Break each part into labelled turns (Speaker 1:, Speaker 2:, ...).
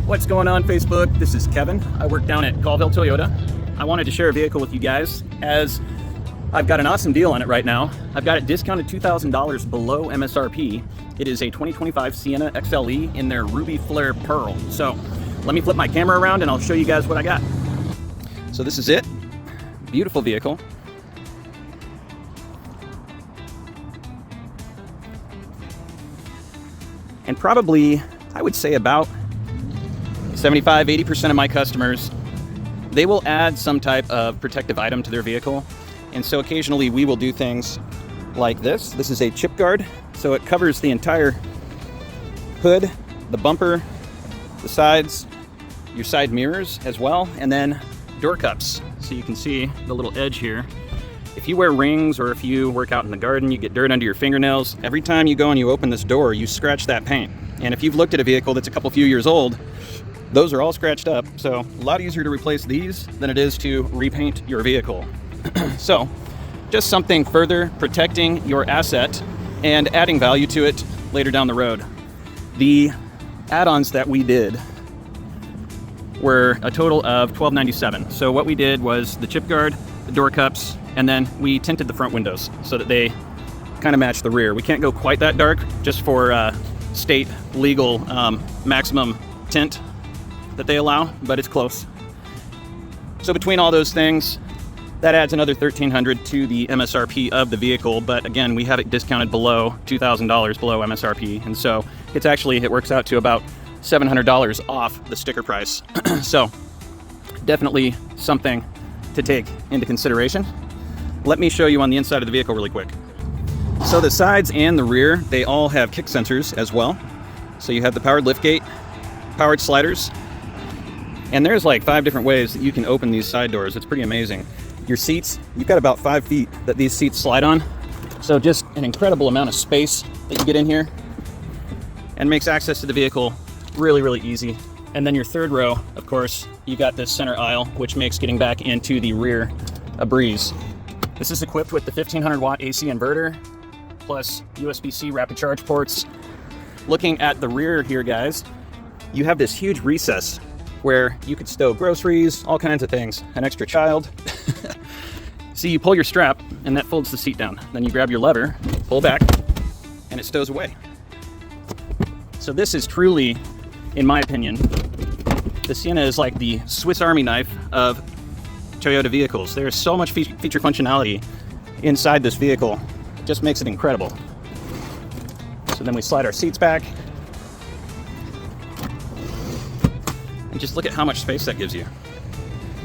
Speaker 1: What's going on, Facebook? This is Kevin. I work down at Colville Toyota. I wanted to share a vehicle with you guys as I've got an awesome deal on it right now. I've got it discounted $2,000 below MSRP. It is a 2025 Sienna XLE in their Ruby Flare Pearl. So let me flip my camera around and I'll show you guys what I got. So this is it. Beautiful vehicle. And probably, I would say about 75–80% of my customers, they will add some type of protective item to their vehicle. And so occasionally we will do things like this. This is a chip guard. So it covers the entire hood, the bumper, the sides, your side mirrors as well, and then door cups. So you can see the little edge here. If you wear rings or if you work out in the garden, you get dirt under your fingernails. Every time you go and you open this door, you scratch that paint. And if you've looked at a vehicle that's a few years old, those are all scratched up. So a lot easier to replace these than it is to repaint your vehicle. So just something further protecting your asset and adding value to it later down the road. The add-ons that we did were a total of $12.97. So what we did was the chip guard, the door cups, and then we tinted the front windows so that they kind of match the rear. We can't go quite that dark just for state legal maximum tint that they allow, but it's close. So between all those things, that adds another $1,300 to the MSRP of the vehicle. But again, we have it discounted below $2,000 below MSRP. And so it works out to about $700 off the sticker price. So definitely something to take into consideration. Let me show you on the inside of the vehicle really quick. So the sides and the rear, they all have kick sensors as well. So you have the powered liftgate, powered sliders, and there's like 5 different ways that you can open these side doors. It's pretty amazing. Your seats, you've got about 5 feet that these seats slide on. So just an incredible amount of space that you get in here and makes access to the vehicle really, really easy. And then your third row, of course, you've got this center aisle, which makes getting back into the rear a breeze. This is equipped with the 1500 watt AC inverter, plus USB-C rapid charge ports. Looking at the rear here, guys, you have this huge recess where you could stow groceries, all kinds of things, an extra child. See, you pull your strap and that folds the seat down. Then you grab your lever, pull back, and it stows away. So this is truly, in my opinion, the Sienna is like the Swiss Army knife of Toyota vehicles. There's so much feature functionality inside this vehicle. It just makes it incredible. So then we slide our seats back. And just look at how much space that gives you.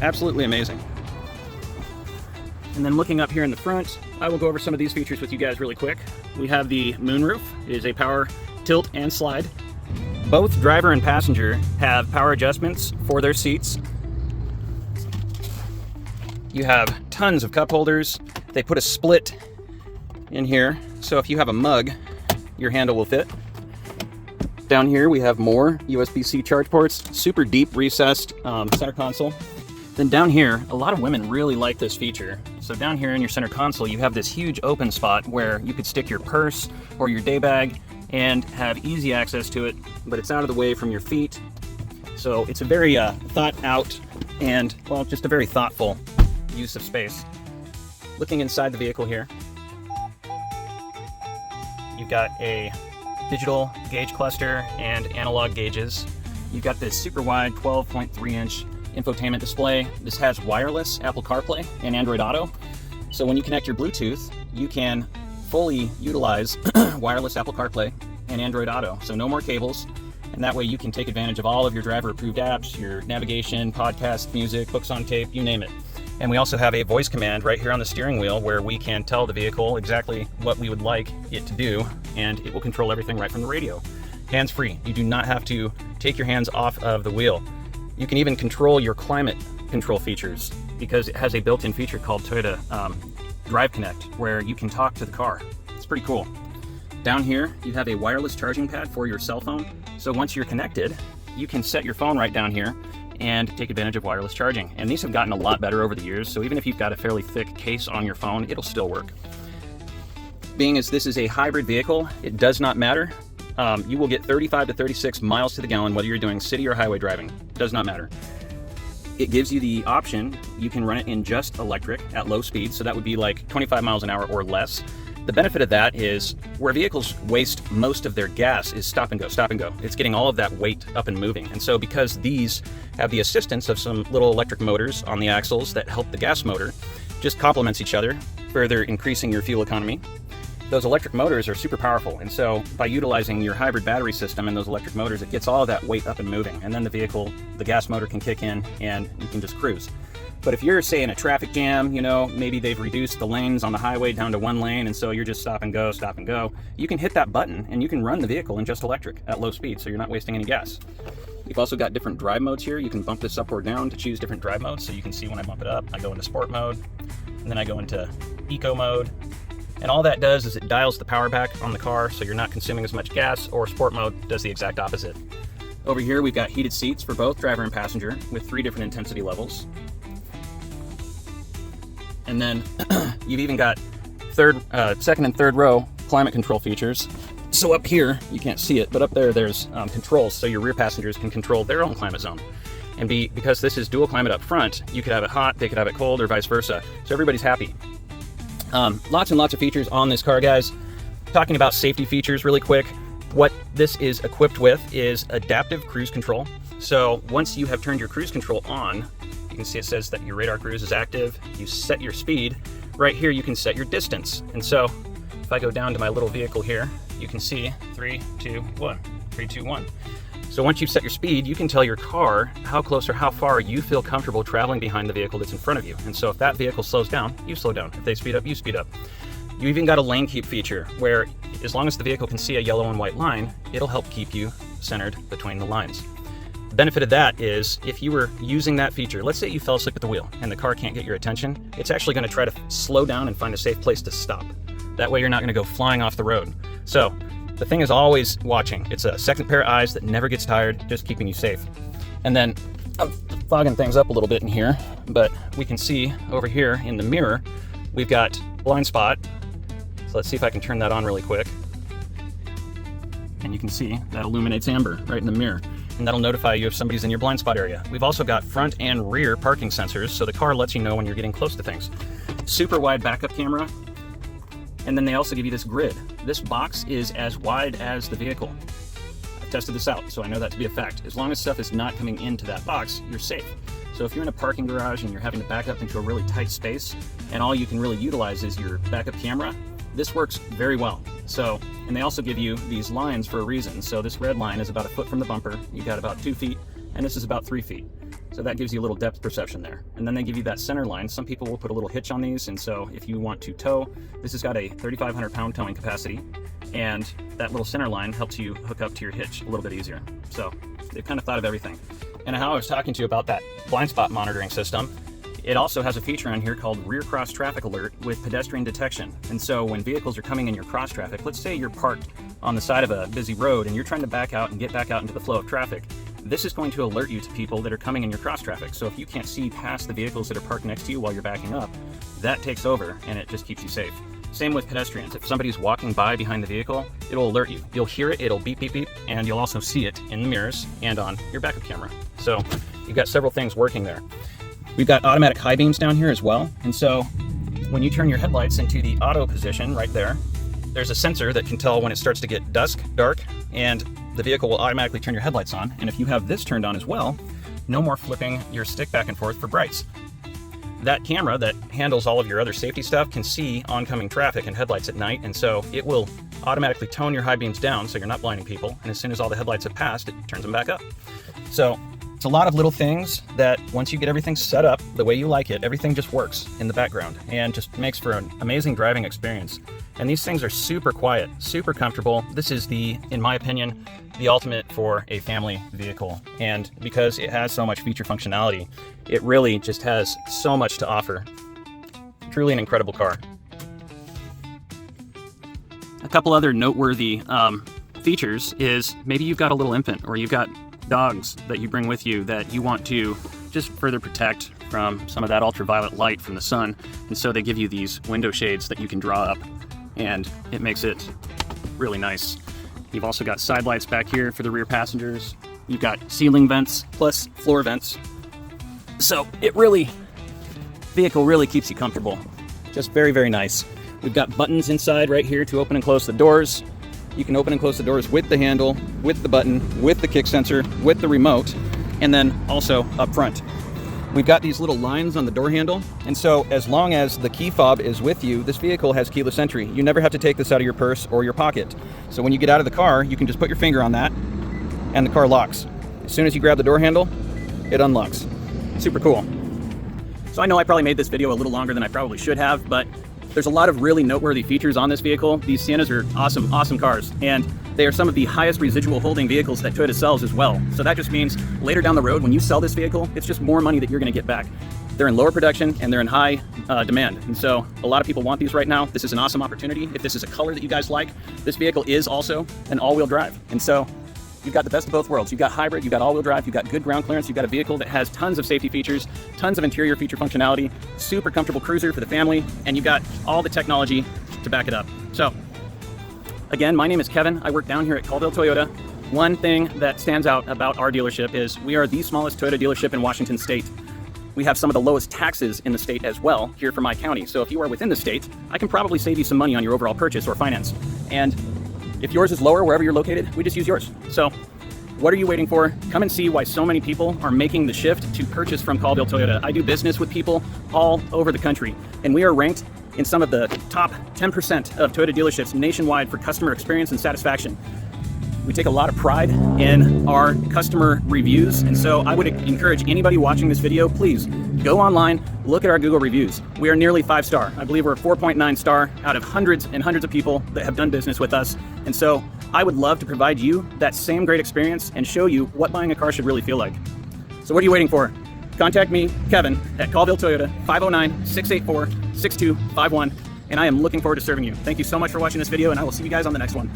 Speaker 1: Absolutely amazing. And then looking up here in the front, I will go over some of these features with you guys really quick. We have the moonroof. It is a power tilt and slide. Both driver and passenger have power adjustments for their seats. You have tons of cup holders. They put a split in here, so if you have a mug, your handle will fit. Down here we have more USB-C charge ports, super deep recessed center console. Then down here, a lot of women really like this feature. So down here in your center console, you have this huge open spot where you could stick your purse or your day bag and have easy access to it, but it's out of the way from your feet. So it's a very thought out and, well, just a very thoughtful use of space. Looking inside the vehicle here, you've got a digital gauge cluster and analog gauges. You've got this super wide 12.3-inch infotainment display. This has wireless Apple CarPlay and Android Auto. So when you connect your Bluetooth, you can fully utilize wireless Apple CarPlay and Android Auto. So no more cables. And that way you can take advantage of all of your driver approved apps, your navigation, podcast, music, books on tape, you name it. And we also have a voice command right here on the steering wheel where we can tell the vehicle exactly what we would like it to do, and it will control everything right from the radio. Hands-free. You do not have to take your hands off of the wheel. You can even control your climate control features because it has a built-in feature called Toyota Drive Connect where you can talk to the car. It's pretty cool. Down here, you have a wireless charging pad for your cell phone. So once you're connected, you can set your phone right down here and take advantage of wireless charging. And these have gotten a lot better over the years, so even if you've got a fairly thick case on your phone, it'll still work. Being as this is a hybrid vehicle, it does not matter you will get 35 to 36 miles to the gallon, whether you're doing city or highway driving. Does not matter. It gives you the option, you can run it in just electric at low speed, so that would be like 25 miles an hour or less. The benefit of that is where vehicles waste most of their gas is stop and go, stop and go. It's getting all of that weight up and moving. And so because these have the assistance of some little electric motors on the axles that help the gas motor, just complements each other, further increasing your fuel economy. Those electric motors are super powerful, and so by utilizing your hybrid battery system and those electric motors, it gets all of that weight up and moving, and then the vehicle, the gas motor can kick in and you can just cruise. But if you're, say, in a traffic jam, maybe they've reduced the lanes on the highway down to one lane, and so you're just stop and go, you can hit that button and you can run the vehicle in just electric at low speed, so you're not wasting any gas. You've also got different drive modes here. You can bump this up or down to choose different drive modes, so you can see when I bump it up, I go into sport mode, and then I go into eco mode. And all that does is it dials the power back on the car so you're not consuming as much gas, or sport mode does the exact opposite. Over here we've got heated seats for both driver and passenger with 3 different intensity levels. And then you've even got second and third row climate control features. So up here, you can't see it, but up there there's controls so your rear passengers can control their own climate zone. And because this is dual climate up front, you could have it hot, they could have it cold, or vice versa. So everybody's happy. Lots and lots of features on this car, guys. Talking about safety features really quick, what this is equipped with is adaptive cruise control. So once you have turned your cruise control on, you can see it says that your radar cruise is active. You set your speed. Right here you can set your distance. And so if I go down to my little vehicle here, you can see 3, 2, 1, 3, 2, 1. So once you've set your speed, you can tell your car how close or how far you feel comfortable traveling behind the vehicle that's in front of you. And so if that vehicle slows down, you slow down. If they speed up, you speed up. You even got a lane keep feature where as long as the vehicle can see a yellow and white line, it'll help keep you centered between the lines. The benefit of that is if you were using that feature, let's say you fell asleep at the wheel and the car can't get your attention, it's actually going to try to slow down and find a safe place to stop. That way you're not going to go flying off the road. So the thing is always watching. It's a second pair of eyes that never gets tired, just keeping you safe. And then I'm fogging things up a little bit in here, but we can see over here in the mirror, we've got blind spot. So let's see if I can turn that on really quick. And you can see that illuminates amber right in the mirror. And that'll notify you if somebody's in your blind spot area. We've also got front and rear parking sensors, so the car lets you know when you're getting close to things. Super wide backup camera. And then they also give you this grid. This box is as wide as the vehicle. I've tested this out, so I know that to be a fact. As long as stuff is not coming into that box, you're safe. So if you're in a parking garage and you're having to back up into a really tight space, and all you can really utilize is your backup camera, this works very well. So, and they also give you these lines for a reason. So this red line is about 1 foot from the bumper. You got about 2 feet, and this is about 3 feet. So that gives you a little depth perception there. And then they give you that center line. Some people will put a little hitch on these, and so if you want to tow, this has got a 3,500 pound towing capacity, and that little center line helps you hook up to your hitch a little bit easier. So they've kind of thought of everything. And how I was talking to you about that blind spot monitoring system, it also has a feature on here called rear cross traffic alert with pedestrian detection. And so when vehicles are coming in your cross traffic, let's say you're parked on the side of a busy road and you're trying to back out and get back out into the flow of traffic, this is going to alert you to people that are coming in your cross traffic. So if you can't see past the vehicles that are parked next to you while you're backing up, that takes over and it just keeps you safe. Same with pedestrians. If somebody's walking by behind the vehicle, it'll alert you. You'll hear it, it'll beep, beep, beep, and you'll also see it in the mirrors and on your backup camera. So you've got several things working there. We've got automatic high beams down here as well. And so when you turn your headlights into the auto position right there, there's a sensor that can tell when it starts to get dusk, dark, and the vehicle will automatically turn your headlights on. And if you have this turned on as well, no more flipping your stick back and forth for brights. That camera that handles all of your other safety stuff can see oncoming traffic and headlights at night, and so it will automatically tone your high beams down so you're not blinding people, and as soon as all the headlights have passed, it turns them back up. So it's a lot of little things that once you get everything set up the way you like it, everything just works in the background and just makes for an amazing driving experience. And these things are super quiet, super comfortable. This is in my opinion, the ultimate for a family vehicle. And because it has so much feature functionality, it really just has so much to offer. Truly an incredible car. A couple other noteworthy features is maybe you've got a little infant or you've got dogs that you bring with you that you want to just further protect from some of that ultraviolet light from the sun. And so they give you these window shades that you can draw up, and it makes it really nice. You've also got side lights back here for the rear passengers. You've got ceiling vents plus floor vents. So vehicle really keeps you comfortable. Just very, very nice. We've got buttons inside right here to open and close the doors. You can open and close the doors with the handle, with the button, with the kick sensor, with the remote, and then also up front. We've got these little lines on the door handle, and so as long as the key fob is with you, this vehicle has keyless entry. You never have to take this out of your purse or your pocket. So when you get out of the car, you can just put your finger on that, and the car locks. As soon as you grab the door handle, it unlocks. Super cool. So I know I probably made this video a little longer than I probably should have, but there's a lot of really noteworthy features on this vehicle. These Siennas are awesome, awesome cars, and they are some of the highest residual holding vehicles that Toyota sells as well. So that just means later down the road, when you sell this vehicle, it's just more money that you're gonna get back. They're in lower production and they're in high demand. And so a lot of people want these right now. This is an awesome opportunity. If this is a color that you guys like, this vehicle is also an all-wheel drive. And so you've got the best of both worlds. You've got hybrid, you've got all-wheel drive, you've got good ground clearance, you've got a vehicle that has tons of safety features, tons of interior feature functionality, super comfortable cruiser for the family, and you've got all the technology to back it up. So, again, my name is Kevin. I work down here at Colville Toyota. One thing that stands out about our dealership is we are the smallest Toyota dealership in Washington State. We have some of the lowest taxes in the state as well here for my county. So if you are within the state, I can probably save you some money on your overall purchase or finance. And if yours is lower, wherever you're located, we just use yours. So what are you waiting for? Come and see why so many people are making the shift to purchase from Colville Toyota. I do business with people all over the country, and we are ranked in some of the top 10% of Toyota dealerships nationwide for customer experience and satisfaction. We take a lot of pride in our customer reviews, and so I would encourage anybody watching this video, please go online, look at our Google reviews. We are nearly 5-star. I believe we're 4.9 star out of hundreds and hundreds of people that have done business with us. And so I would love to provide you that same great experience and show you what buying a car should really feel like. So what are you waiting for? Contact me, Kevin, at Colville Toyota, 509-684-6251, and I am looking forward to serving you. Thank you so much for watching this video, and I will see you guys on the next one.